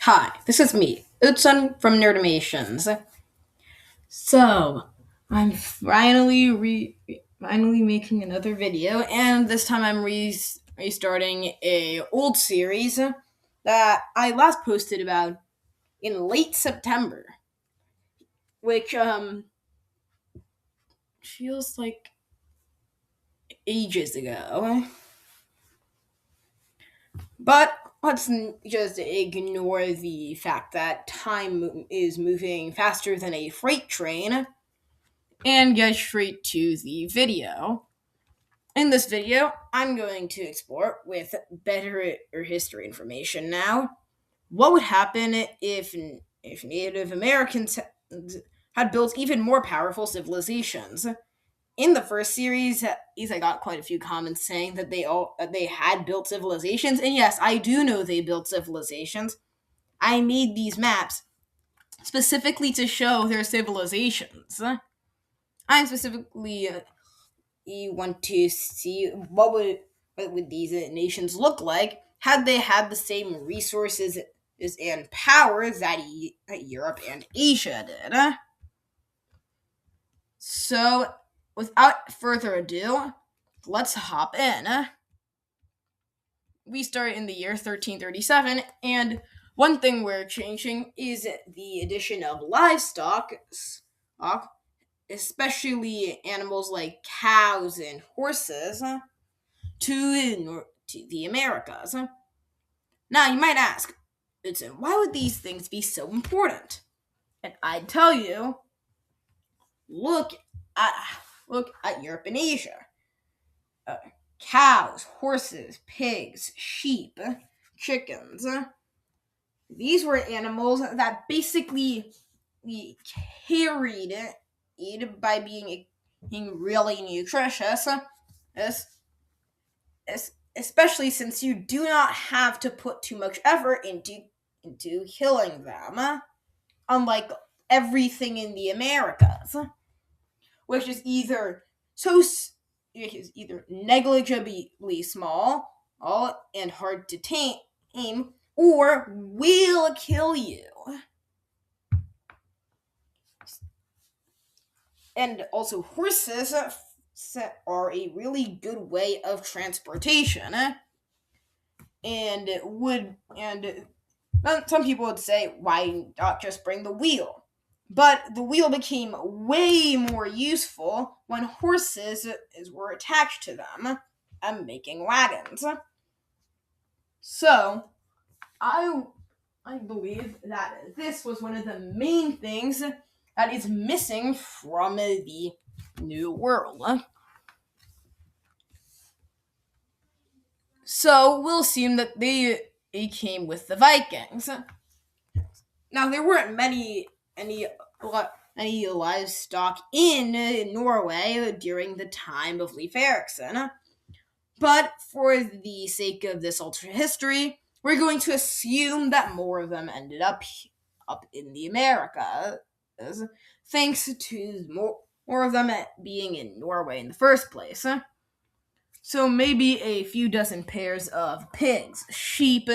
Hi, this is me, Utsun from Nerdimations. So, I'm finally making another video, and this time I'm restarting a old series that I last posted about in late September, which feels like ages ago. But just ignore the fact that time is moving faster than a freight train and get straight to the video. In this video, I'm going to explore with better history information now what would happen if Native Americans had built even more powerful civilizations. In the first series, I got quite a few comments saying that they had built civilizations, and yes, I do know they built civilizations. I made these maps specifically to show their civilizations. I'm specifically you want to see what would these nations look like had they had the same resources and power that Europe and Asia did. So, without further ado, let's hop in. We start in the year 1337, and one thing we're changing is the addition of livestock, especially animals like cows and horses, to the Americas. Now, you might ask, why would these things be so important? And I'd tell you, look at look at Europe and Asia. Uh, Cows, horses, pigs, sheep, chickens. These were animals that basically carried it by being really nutritious, especially since you do not have to put too much effort into killing them, unlike everything in the Americas, which is either negligibly small, and hard to tame, or will kill you. And also, horses are a really good way of transportation, and some people would say, why not just bring the wheel? But the wheel became way more useful when horses were attached to them, making wagons. So, I I believe that this was one of the main things that is missing from the New World. So we'll assume that they came with the Vikings. Now there weren't any livestock in Norway during the time of Leif Erikson, but for the sake of this alternate history, we're going to assume that more of them ended up in the Americas, thanks to more of them being in Norway in the first place. So maybe a few dozen pairs of pigs, sheep,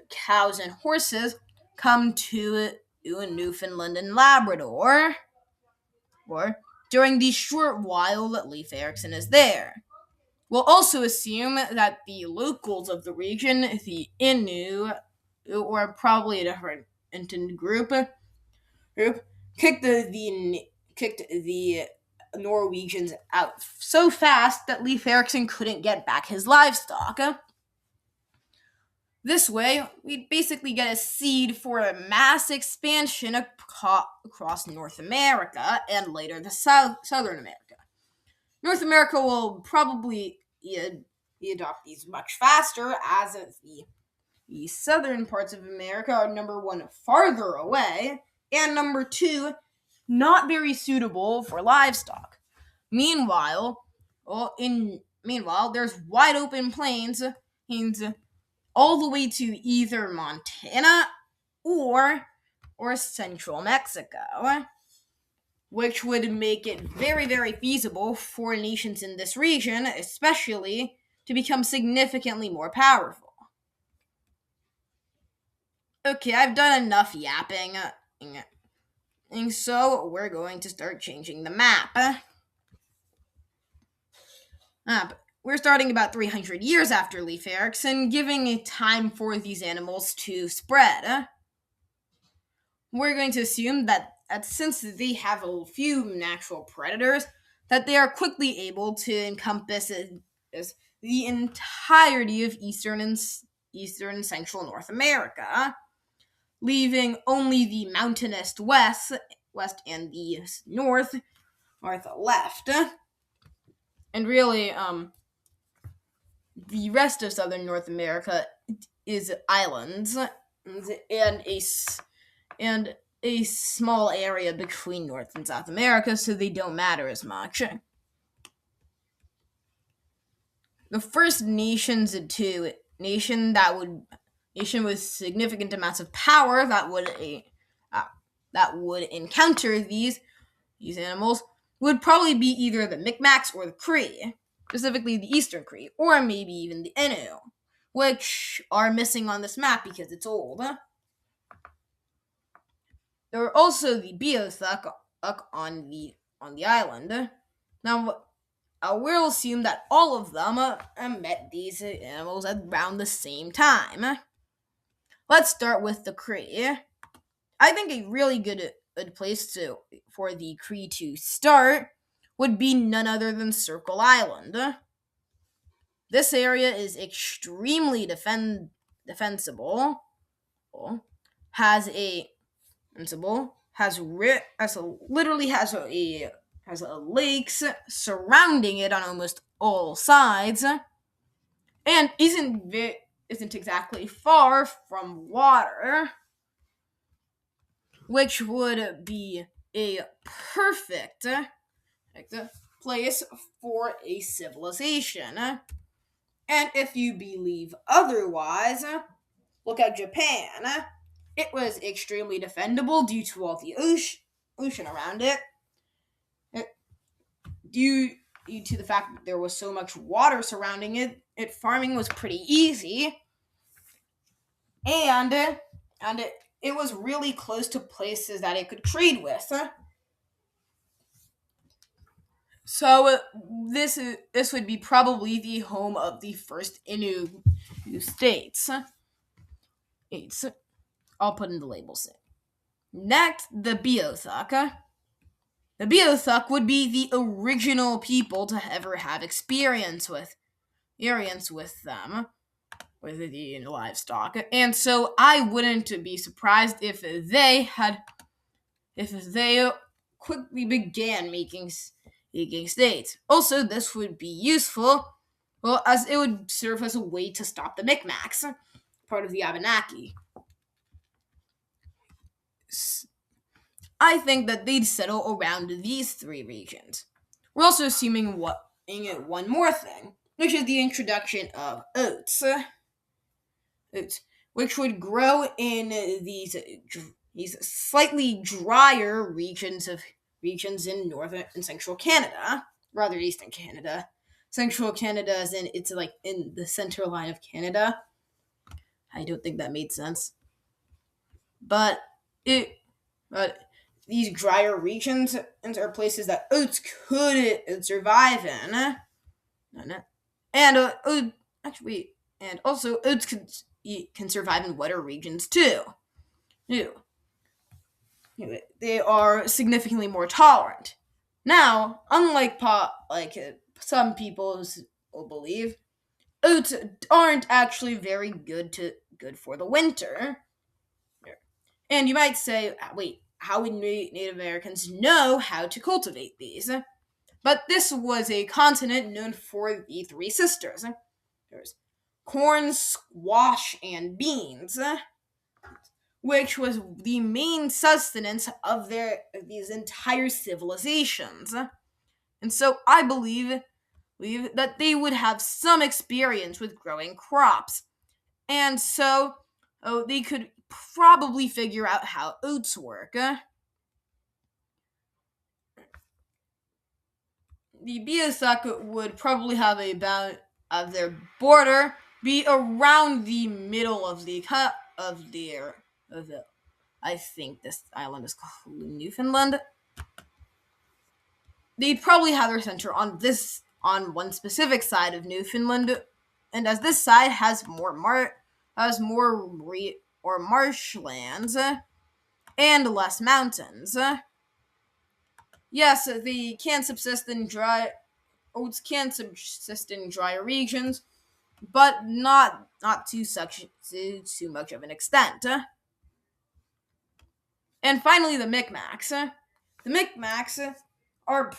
cows, and horses come to Newfoundland and Labrador, or during the short while that Leif Erikson is there. We'll also assume that the locals of the region, the Innu, or probably a different group, kicked the Norwegians out so fast that Leif Erikson couldn't get back his livestock. This way, we'd basically get a seed for a mass expansion across North America and later the Southern America. North America will probably adopt these much faster, as the southern parts of America are number one, farther away, and number two, not very suitable for livestock. Meanwhile, there's wide open plains all the way to either Montana or central Mexico, which would make it very, very feasible for nations in this region, especially, to become significantly more powerful. Okay, I've done enough yapping. And so we're going to start changing the map. We're starting about 300 years after Leif Erikson, giving it time for these animals to spread. We're going to assume that since they have a few natural predators, that they are quickly able to encompass the entirety of eastern central North America, leaving only the mountainous west and the north left. And really, the rest of southern North America is islands and and a small area between North and South America, so they don't matter as much. The first nation with significant amounts of power that would encounter these animals would probably be either the Micmacs or the Cree, specifically the Eastern Cree, or maybe even the Innu, which are missing on this map because it's old. There are also the Beothuk on the island. Now, we'll assume that all of them met these animals around the same time. Let's start with the Cree. I think a really good place for the Cree to start would be none other than Circle Island. This area is extremely defensible. Has a literally has a lakes surrounding it on almost all sides, and isn't exactly far from water, which would be a perfect place for a civilization. And if you believe otherwise, look at Japan. It was extremely defendable due to all the ocean around it. Due to the fact that there was so much water surrounding farming was pretty easy, and it was really close to places that it could trade with. So this would be probably the home of the first Innu states. I'll put in the labels. Next, the Beothuk. The Beothuk would be the original people to ever have experience with them, with the livestock, and so I wouldn't be surprised if they quickly began making states. Also, this would be useful, well, as it would serve as a way to stop the Micmacs, part of the Abenaki. I think that they'd settle around these three regions. We're also assuming one more thing, which is the introduction of oats, which would grow in these slightly drier regions in northern and central Canada, rather eastern Canada. Central Canada is it's like in the center line of Canada. I don't think that made sense, but these drier regions are places that oats could survive in, and also oats can survive in wetter regions too. They are significantly more tolerant. Now, unlike some people will believe, oats aren't actually very good for the winter. And you might say, wait, how would Native Americans know how to cultivate these? But this was a continent known for the three sisters. There's corn, squash, and beans, which was the main sustenance of these entire civilizations. And so I believe that they would have some experience with growing crops. And so they could probably figure out how oats work. The Beothuk would probably have their border be around the middle of their of it. I think this island is called Newfoundland. They probably have their center on one specific side of Newfoundland, and as this side has more marshlands and less mountains. Yes, they can subsist in dry oats can subsist in dry regions, but not too much of an extent. And finally, the Micmacs. The Micmacs are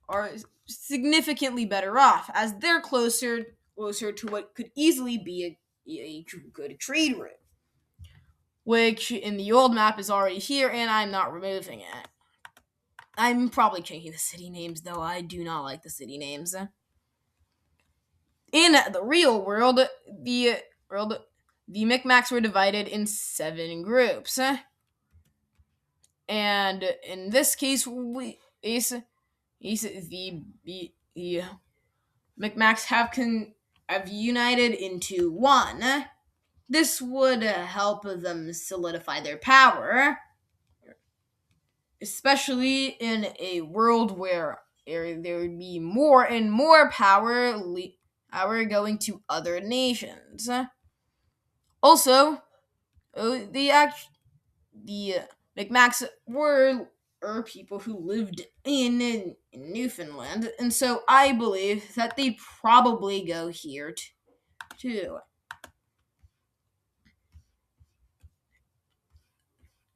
are significantly better off as they're closer to what could easily be a good trade route, which in the old map is already here, and I'm not removing it. I'm probably changing the city names, though I do not like the city names. In the real world, the Micmacs were divided in 7 groups, and in this case, the Micmacs have united into one. This would help them solidify their power, especially in a world where there would be more and more power going to other nations. Also, the Micmacs were people who lived in Newfoundland, and so I believe that they probably go here too.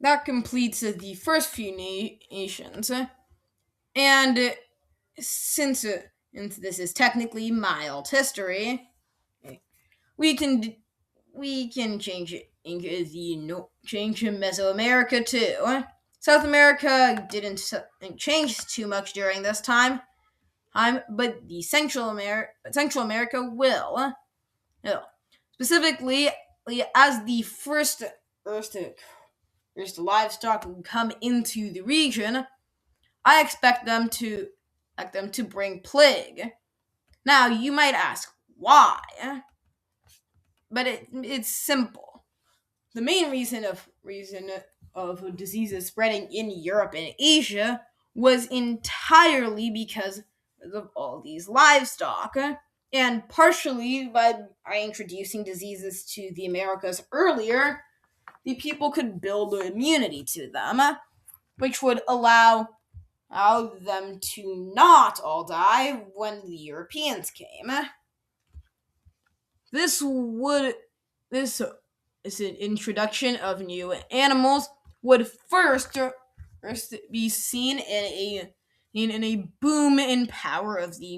That completes the first few nations, and since this is technically mild history, we can change it into change Mesoamerica too. South America didn't change too much during this time, but the Central America will. Specifically, as the first livestock come into the region, I expect them to bring plague. Now you might ask why, but it's simple. The main reason of diseases spreading in Europe and Asia was entirely because of all these livestock, and partially by introducing diseases to the Americas earlier, the people could build immunity to them, which would allow them to not all die when the Europeans came. This would this is an introduction of new animals would first be seen in a boom in power of the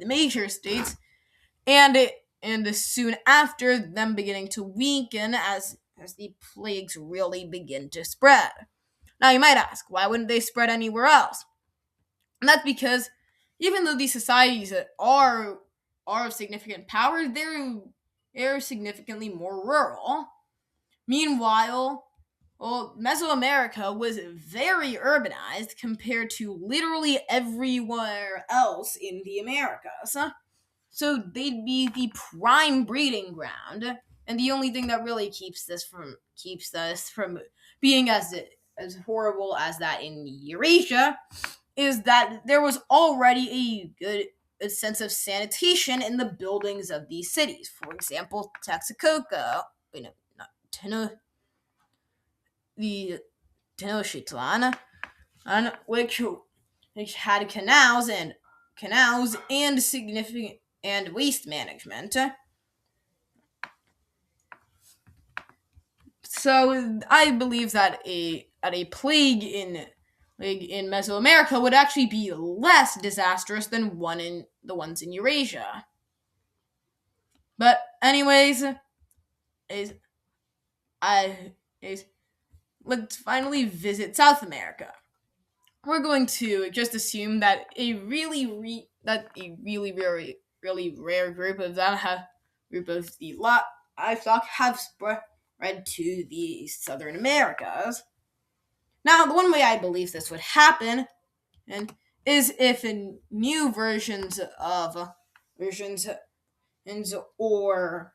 major states, and soon after them beginning to weaken as the plagues really begin to spread. Now you might ask, why wouldn't they spread anywhere else? And that's because even though these societies are of significant power, they're significantly more rural. Meanwhile, Mesoamerica was very urbanized compared to literally everywhere else in the Americas. So they'd be the prime breeding ground, and the only thing that really keeps us from being as horrible as that in Eurasia is that there was already a sense of sanitation in the buildings of these cities. For example, Texcoco, not the Tenochtitlan, which had canals and significant and waste management. So I believe that a plague in Mesoamerica would actually be less disastrous than the ones in Eurasia. But anyways, is I is let's finally visit South America. We're going to just assume that a really really rare group of the livestock have spread to the Southern Americas. Now, the one way I believe this would happen and is if in new versions or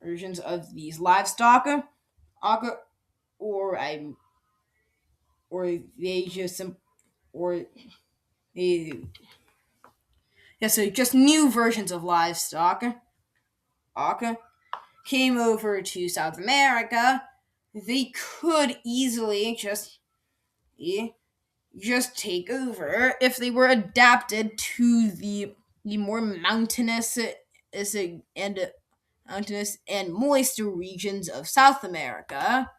versions of these livestock or I or they just or they yeah, so just new versions of livestock Aka, came over to South America. They could easily eh, just take over if they were adapted to the more and mountainous and moister regions of South America.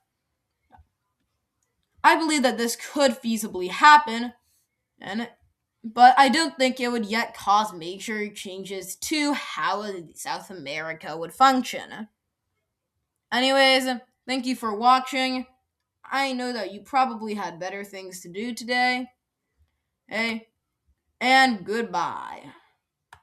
I believe that this could feasibly happen, and but I don't think it would yet cause major changes to how South America would function. Anyways, thank you for watching. I know that you probably had better things to do today. Hey, and goodbye.